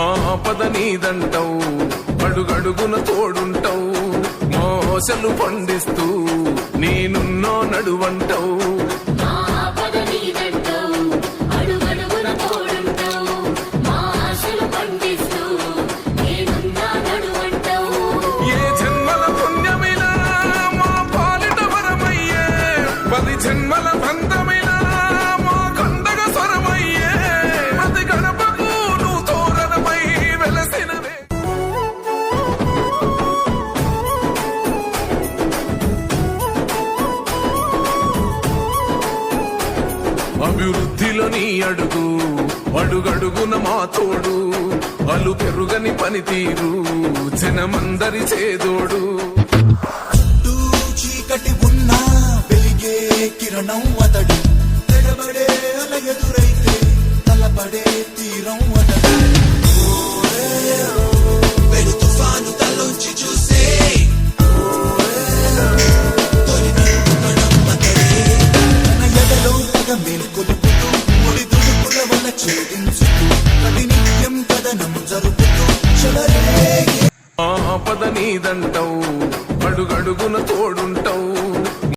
ఆపద నీదంటావు, అడుగడుగున తోడుంటావు, మోసలు పండిస్తూ నేనున్నో నడువంటావు. ఏ జన్మల పుణ్యమిలా మా పాలిట వరమయ్యే, 10 జన్మల బంధమిలా మా కండగ స్వరమయ్యే, ప్రతి గడపకు నువ్వు తోరణమై వెలసినవే. అభివృద్ధిలో నీ అడుగు, అడుగడుగున మా తోడు, అలు పెరుగని పనితీరు జనమందరి చేదోడు. చీకటి ఉన్నా వెలిగే కిరణం అతడు, తెగబడే అల ఎదురైతే తలపడే తీరం అతడు. వెలు తుఫాను తలోంచి చూసే తన ఎడలో తగ మేల్కొలుపుతూ ముడి దుడుకుల వల్ల ఛేదించుతూ ప్రతినిత్యం కథనం జరుపుతూ చెలరేగే. ఆపద నీదంటావు, అడుగడుగున తోడుంటావు,